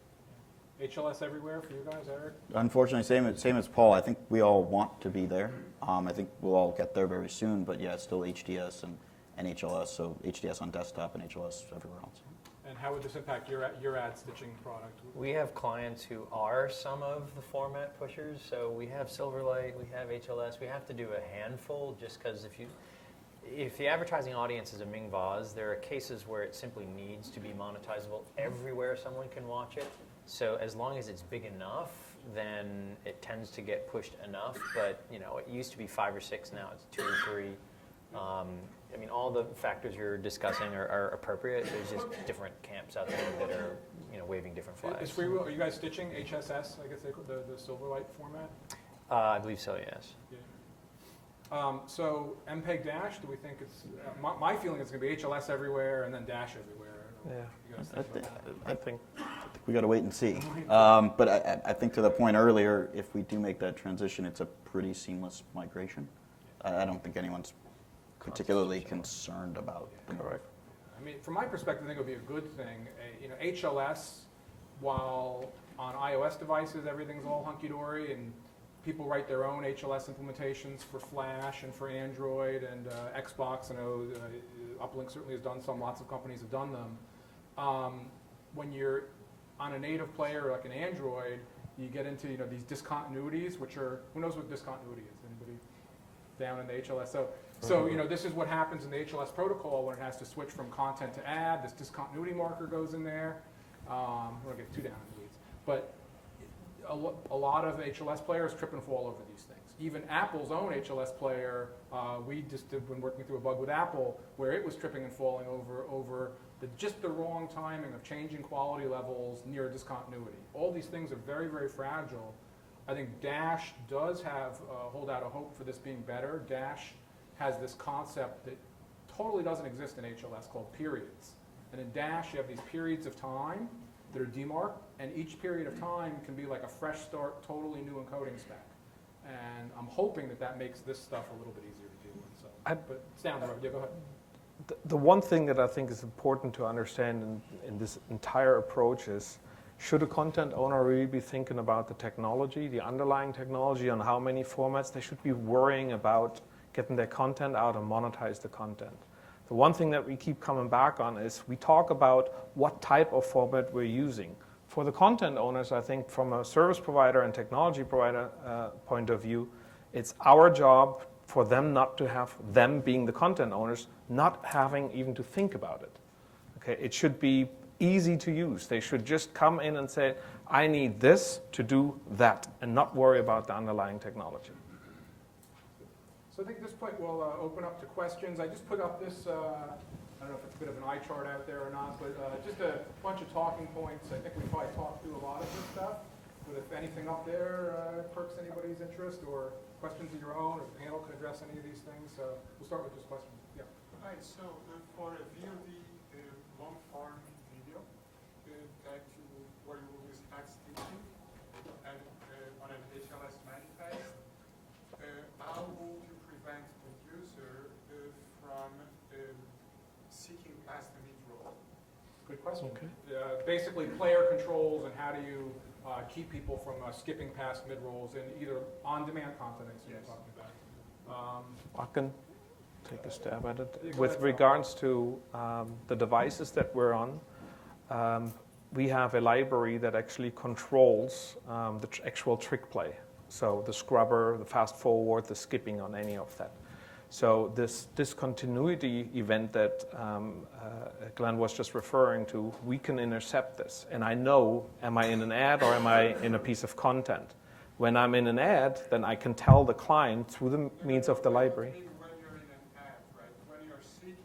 HLS everywhere for you guys, Eric? Unfortunately, same as Paul. I think we all want to be there. I think we'll all get there very soon. But yeah, it's still HDS, and and HLS, so HDS on desktop and HLS everywhere else. And how would this impact your ad stitching product? We have clients who are some of the format pushers. So we have Silverlight, we have HLS. We have to do a handful just because if the advertising audience is a Ming Vaz, there are cases where it simply needs to be monetizable everywhere someone can watch it. So as long as it's big enough, then it tends to get pushed enough. But it used to be 5 or 6, now it's 2 or 3. I mean, all the factors you're discussing are appropriate. There's just different camps out there that are, waving different flags. Is Freewheel, are you guys stitching HSS, I guess they call the Silverlight format? I believe so, yes. Yeah. So MPEG Dash, do we think it's, my feeling is going to be HLS everywhere and then Dash everywhere. I don't know what you guys think about that. I think We got to wait and see. But I think to the point earlier, if we do make that transition, it's a pretty seamless migration. I don't think anyone's particularly concerned about the move. correct. I mean, from my perspective, I think it would be a good thing. HLS, while on iOS devices everything's all hunky-dory and people write their own HLS implementations for Flash and for Android and Xbox. I know Uplink certainly has done some. Lots of companies have done them. When you're on a native player like an Android, you get into these discontinuities, which are, who knows what discontinuity is? Anybody down in the HLS? So this is what happens in the HLS protocol when it has to switch from content to ad. This discontinuity marker goes in there. We won't get too down in the weeds, but a lot of HLS players trip and fall over these things. Even Apple's own HLS player, we just have been working through a bug with Apple where it was tripping and falling over just the wrong timing of changing quality levels near discontinuity. All these things are very, very fragile. I think Dash does hold out a hope for this being better. Dash has this concept that totally doesn't exist in HLS called periods. And in Dash, you have these periods of time that are demarked, and each period of time can be like a fresh start, totally new encoding spec. And I'm hoping that makes this stuff a little bit easier to deal with. So, but it's down the road. Yeah, go ahead. The one thing that I think is important to understand in this entire approach is, should a content owner really be thinking about the technology, the underlying technology, on how many formats? They should be worrying about getting their content out and monetize the content. The one thing that we keep coming back on is we talk about what type of format we're using. For the content owners, I think from a service provider and technology provider point of view, it's our job for them not to have, them being the content owners, not having even to think about it. Okay, it should be easy to use. They should just come in and say, I need this to do that, and not worry about the underlying technology. So I think at this point we'll open up to questions. I just put up this, I don't know if it's a bit of an eye chart out there or not, but just a bunch of talking points. I think we probably talked through a lot of this stuff. But if anything up there perks anybody's interest, or questions of your own, or the panel can address any of these things. So we'll start with this question. Yeah. Hi, so for a VOD long form video that where you will use ad stitching and on an HLS manifest, how would you prevent the user from seeking past the mid-roll? Good question. Okay. Basically, player controls and how do you keep people from skipping past mid-rolls in either on-demand content, I assume you're talking about. I can take a stab at it. With regards to the devices that we're on, we have a library that actually controls the actual trick play. So the scrubber, the fast forward, the skipping on any of that. So this discontinuity event that Glenn was just referring to, we can intercept this. And I know, am I in an ad or am I in a piece of content? When I'm in an ad, then I can tell the client through the means of the library. When you're in an ad, right? When you're seeking.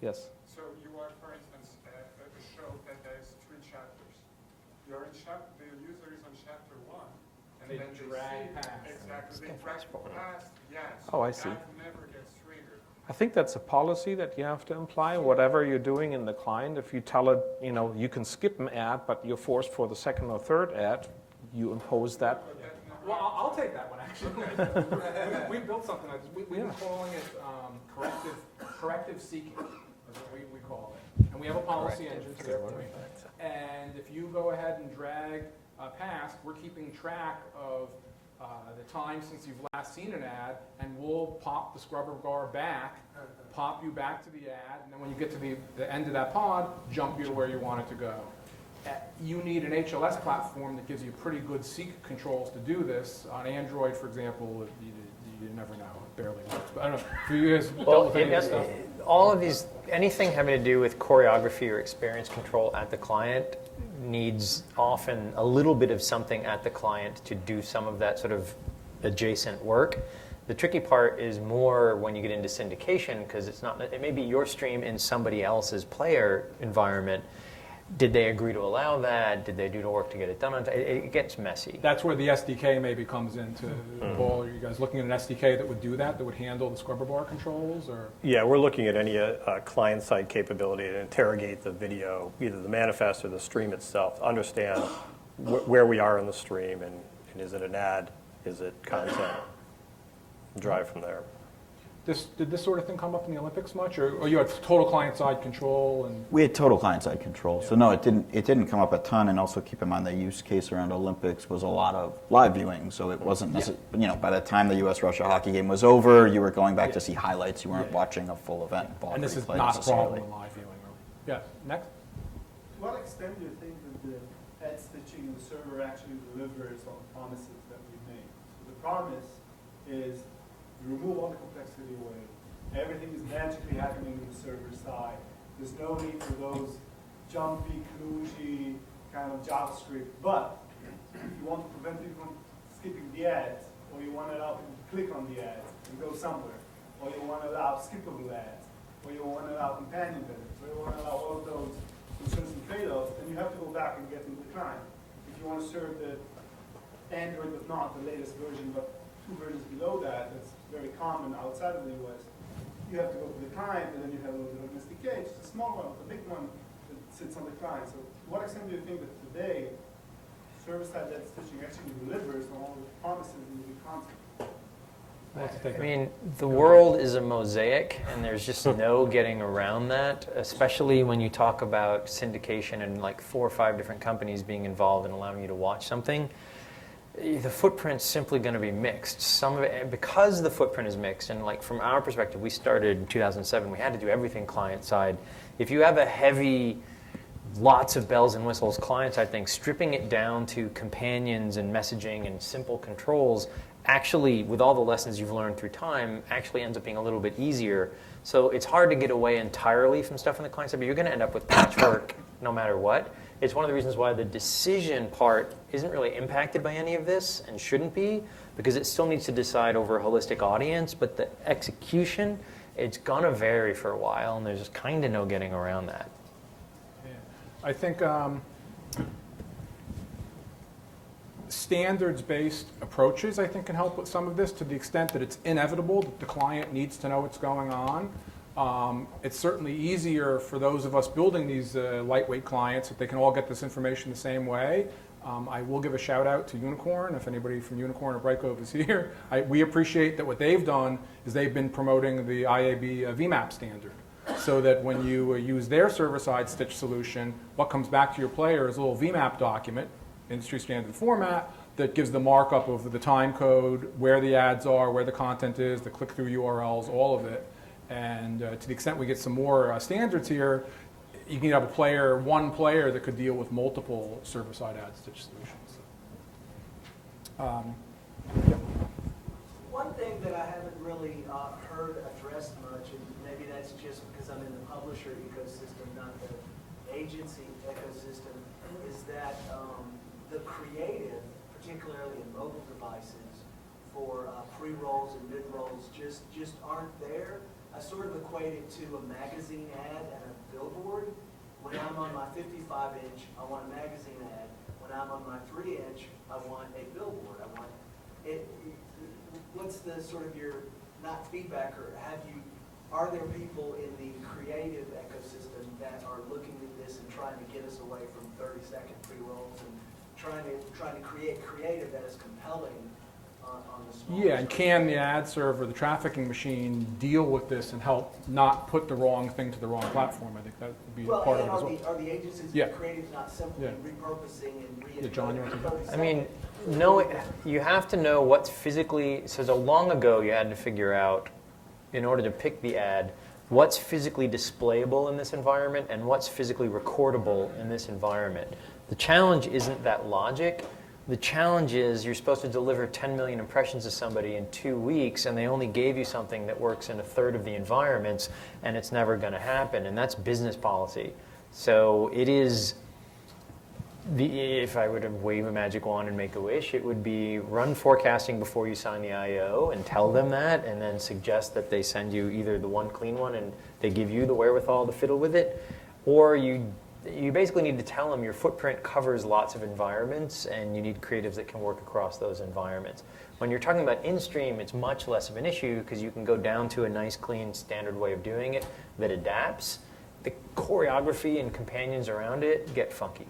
Yes. So you are, for instance, a show that has 3 chapters. You're in the user is on chapter 1. And They then drag see, past. Exactly. They drag past, yes. Oh, I see. That never gets triggered. I think that's a policy that you have to imply. Whatever you're doing in the client, if you tell it, you can skip an ad, but you're forced for the second or third ad, you impose that. Well, I'll take that one, actually. we built something like this. We've been calling it corrective seeking, is what we call it. And we have a policy engine to their point. And if you go ahead and drag past, we're keeping track of the time since you've last seen an ad, and we'll pop the scrubber bar back, pop you back to the ad, and then when you get to the end of that pod, jump you to where you want it to go. You need an HLS platform that gives you pretty good seek controls to do this. On Android, for example, you never know. It barely works. But I don't know. Have you guys dealt with any of this stuff? All of these, anything having to do with choreography or experience control at the client needs often a little bit of something at the client to do some of that sort of adjacent work. The tricky part is more when you get into syndication, because it may be your stream in somebody else's player environment. Did they agree to allow that? Did they do the work to get it done on time? It gets messy. That's where the SDK maybe comes into Paul. Are you guys looking at an SDK that would do that would handle the scrubber bar controls? Or? Yeah, we're looking at any client-side capability to interrogate the video, either the manifest or the stream itself, to understand where we are in the stream, and is it an ad, is it content, and drive from there. Did this sort of thing come up in the Olympics much, or you had total client-side control? And We had total client-side control, so no, it didn't come up a ton. And also keep in mind the use case around Olympics was a lot of live viewing, so it wasn't necessarily, by the time the U.S.-Russia hockey game was over, you were going back to see highlights. You weren't watching a full event. And this is not a problem in live viewing, really. Yeah, next. To what extent do you think that the ad stitching in the server actually delivers on the promises that we made? So the promise is you remove all the complexity away. Everything is magically happening on the server side. There's no need for those jumpy, kludgy kind of JavaScript. But if you want to prevent people from skipping the ads, or you want to allow people to click on the ads and go somewhere, or you want to allow skippable ads, or you want to allow companion visits, or you want to allow all of those concerns and trade-offs, then you have to go back and get into the client. If you want to serve the Android, but not the latest version, but 2 versions below that, that's very common outside of the US, you have to go to the client, and then you have a little bit of an SDK. It's a small one, the big one that sits on the client. So to what extent do you think that today, server-side ad stitching actually delivers on all the promises in the concept? I mean, the world is a mosaic, and there's just no getting around that, especially when you talk about syndication and like 4 or 5 different companies being involved in allowing you to watch something. The footprint's simply going to be mixed. Some of it, because the footprint is mixed, and like from our perspective, we started in 2007, we had to do everything client-side. If you have a heavy, lots of bells and whistles client-side thing, stripping it down to companions and messaging and simple controls, actually, with all the lessons you've learned through time, actually ends up being a little bit easier. So it's hard to get away entirely from stuff on the client side, but you're going to end up with patchwork no matter what. It's one of the reasons why the decision part isn't really impacted by any of this and shouldn't be, because it still needs to decide over a holistic audience, but the execution, it's going to vary for a while, and there's just kind of no getting around that. Yeah. I think standards-based approaches, I think, can help with some of this to the extent that it's inevitable that the client needs to know what's going on. It's certainly easier for those of us building these lightweight clients if they can all get this information the same way. I will give a shout out to Unicorn. If anybody from Unicorn or Brightcove is here, we appreciate that what they've done is they've been promoting the IAB VMAP standard, so that when you use their server-side stitch solution, what comes back to your player is a little VMAP document, industry standard format, that gives the markup of the time code, where the ads are, where the content is, the click-through URLs, all of it. And to the extent we get some more standards here, you can have one player that could deal with multiple server-side ad stitch solutions. Yeah. One thing that I haven't really heard addressed much, and maybe that's just because I'm in the publisher ecosystem, not the agency ecosystem, is that the creative, particularly in mobile devices, for pre-rolls and mid-rolls just aren't there. I sort of equate it to a magazine ad and a billboard. When I'm on my 55-inch, I want a magazine ad. When I'm on my 3-inch, I want a billboard. I want it. What's the sort of your, not feedback, or are there people in the creative ecosystem that are looking at this and trying to get us away from 30-second pre-rolls and trying to create creative that is compelling on the small. Yeah, and can the ad server, the trafficking machine, deal with this and help not put the wrong thing to the wrong platform? I think that would be Well, part of and it as well. are the agencies Yeah. creative not simply Yeah. repurposing and Yeah, John, you want to take that? I mean, you have to know what's physically, so long ago you had to figure out, in order to pick the ad, what's physically displayable in this environment and what's physically recordable in this environment. The challenge isn't that logic. The challenge is you're supposed to deliver 10 million impressions to somebody in 2 weeks, and they only gave you something that works in a third of the environments, and it's never going to happen, and that's business policy. So it is, if I were to wave a magic wand and make a wish, it would be run forecasting before you sign the IO and tell them that, and then suggest that they send you either the one clean one and they give you the wherewithal to fiddle with it, or you basically need to tell them your footprint covers lots of environments and you need creatives that can work across those environments. When you're talking about in-stream, it's much less of an issue because you can go down to a nice, clean, standard way of doing it that adapts. The choreography and companions around it get funky.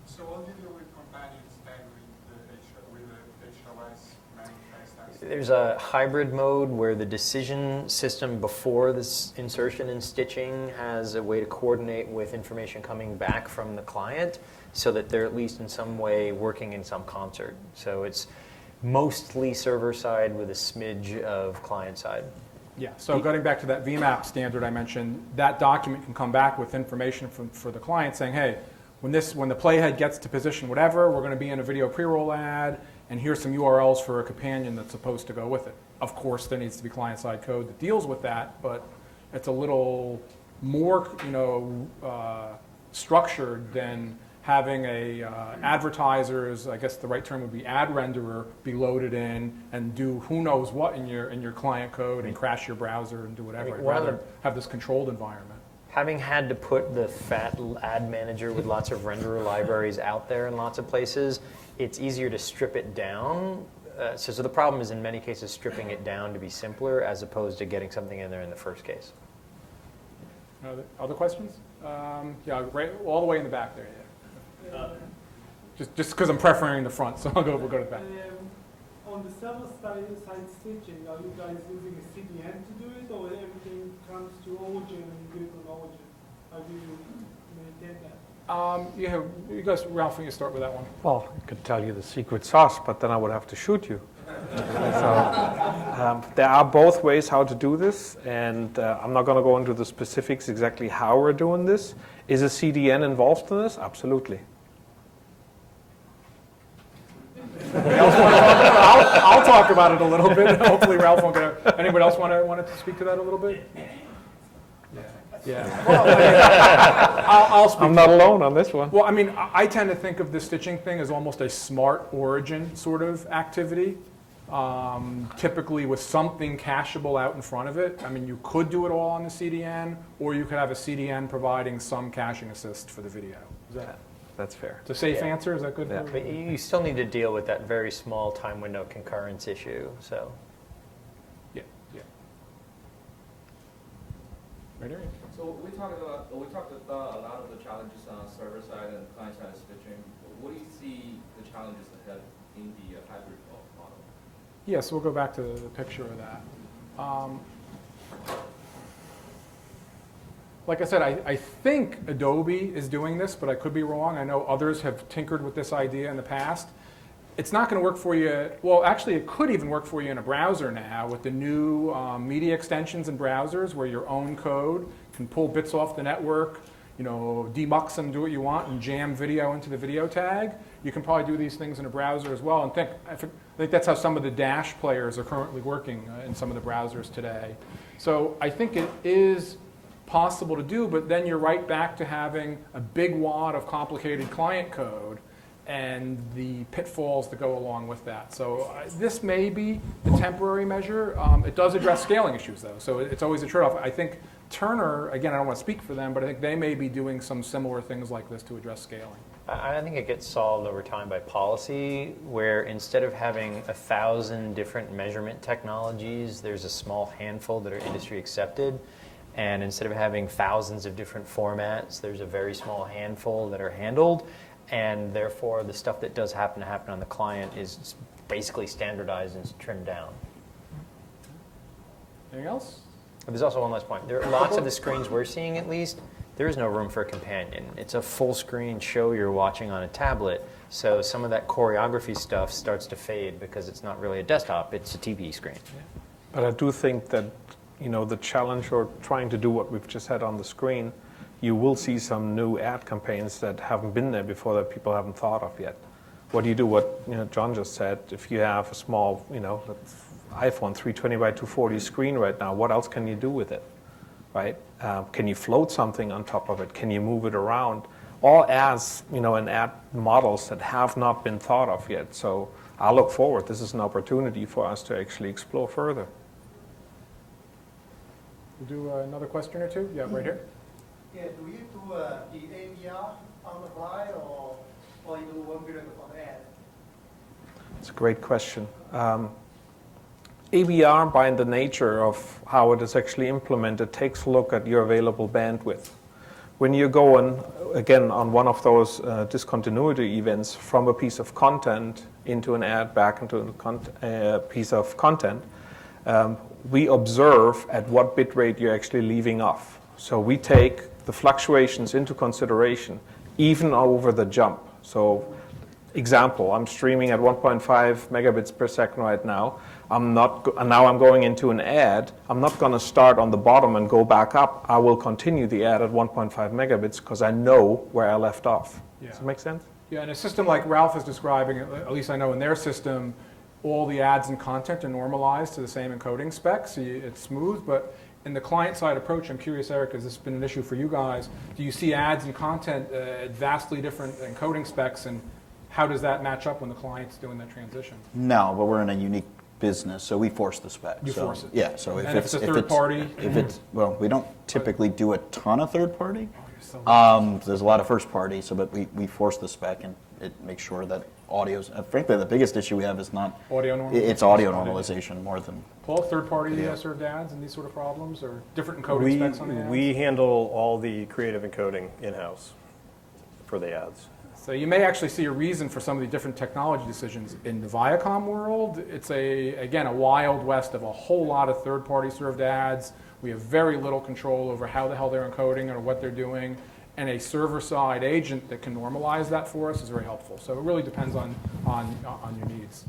So what do you do with companions then with the HLS manifest? There's a hybrid mode where the decision system before this insertion and stitching has a way to coordinate with information coming back from the client so that they're at least in some way working in some concert. So it's mostly server side with a smidge of client side. Yeah, so getting back to that VMAP standard I mentioned, that document can come back with information for the client saying, hey, when the playhead gets to position whatever, we're going to be in a video pre-roll ad, and here's some URLs for a companion that's supposed to go with it. Of course, there needs to be client-side code that deals with that, but it's a little more, structured than having a advertiser's, I guess the right term would be ad renderer, be loaded in and do who knows what in your client code and crash your browser and do whatever. I'd rather have this controlled environment. Having had to put the fat ad manager with lots of renderer libraries out there in lots of places, it's easier to strip it down. So the problem is in many cases stripping it down to be simpler as opposed to getting something in there in the first case. Other questions? Yeah, right, all the way in the back there. Yeah. Just because I'm preferring the front, so we'll go to the back. On the server-side stitching, are you guys using a CDN to do it, or everything comes to origin and you do it on origin? How do you maintain that? Yeah, you guys, Ralph, you start with that one. Well, I could tell you the secret sauce, but then I would have to shoot you. So, there are both ways how to do this, and I'm not going to go into the specifics exactly how we're doing this. Is a CDN involved in this? Absolutely. I'll talk about it a little bit. Hopefully, Ralph won't get it. Anybody else wanted to speak to that a little bit? Yeah. Well, I'll speak. I'm not alone on this one. Well, I mean, I tend to think of the stitching thing as almost a smart origin sort of activity, typically with something cacheable out in front of it. I mean, you could do it all on the CDN, or you could have a CDN providing some caching assist for the video. Is that? That's fair. It's a safe answer. Is that good? Yeah. But you still need to deal with that very small time window concurrence issue. So Yeah. Right here. So we talked about a lot of the challenges on server side and client side stitching. What do you see the challenges ahead in the hybrid model? Yeah, so we'll go back to the picture of that. Like I said, I think Adobe is doing this, but I could be wrong. I know others have tinkered with this idea in the past. It's not going to work for you. Well, actually, it could even work for you in a browser now with the new media extensions in browsers where your own code can pull bits off the network, demux them, do what you want, and jam video into the video tag. You can probably do these things in a browser as well. And I think that's how some of the Dash players are currently working in some of the browsers today. So I think it is possible to do, but then you're right back to having a big wad of complicated client code and the pitfalls that go along with that. So this may be a temporary measure. It does address scaling issues, though, so it's always a trade-off. I think Turner, again, I don't want to speak for them, but I think they may be doing some similar things like this to address scaling. I think it gets solved over time by policy, where instead of having 1,000 different measurement technologies, there's a small handful that are industry accepted. And instead of having thousands of different formats, there's a very small handful that are handled. And therefore, the stuff that does happen to happen on the client is basically standardized and trimmed down. Anything else? There's also one last point. There are lots of the screens we're seeing, at least, there is no room for a companion. It's a full screen show you're watching on a tablet, so some of that choreography stuff starts to fade because it's not really a desktop, it's a TV screen. But I do think that, the challenge or trying to do what we've just had on the screen, you will see some new ad campaigns that haven't been there before that people haven't thought of yet. What do you do? What John just said, if you have a small, iPhone 320 by 240 screen right now, what else can you do with it, right? Can you float something on top of it? Can you move it around? All ads, and ad models that have not been thought of yet. So I look forward. This is an opportunity for us to actually explore further. We'll do another question or two. Yeah, right here. Yeah, do you do the AVR on the fly or you do one period of ad? It's a great question. AVR, by the nature of how it is actually implemented, takes a look at your available bandwidth. When you're going, again, on one of those discontinuity events from a piece of content into an ad back into a piece of content, we observe at what bit rate you're actually leaving off. So we take the fluctuations into consideration, even over the jump. So, example, I'm streaming at 1.5 megabits per second right now. Now I'm going into an ad. I'm not going to start on the bottom and go back up. I will continue the ad at 1.5 megabits because I know where I left off. Yeah. Does that make sense? Yeah, in a system like Ralph is describing, at least I know in their system, all the ads and content are normalized to the same encoding specs. So it's smooth, but in the client-side approach, I'm curious, Eric, has this been an issue for you guys? Do you see ads and content at vastly different encoding specs, and how does that match up when the client's doing that transition? No, but we're in a unique business, so we force the spec. You force it. Yeah, so if And if it's a third party? If it's, well, we don't typically do a ton of third party. So There's a lot of first party, but we force the spec and it makes sure that audio's, frankly, the biggest issue we have is not, audio normalization? it's audio normalization more than. Paul, third-party served ads and these sort of problems, or different encoding specs on the ads? We handle all the creative encoding in-house for the ads. So you may actually see a reason for some of the different technology decisions. In the Viacom world, it's again, a wild west of a whole lot of third-party served ads. We have very little control over how the hell they're encoding or what they're doing. And a server-side agent that can normalize that for us is very helpful. So it really depends on your needs.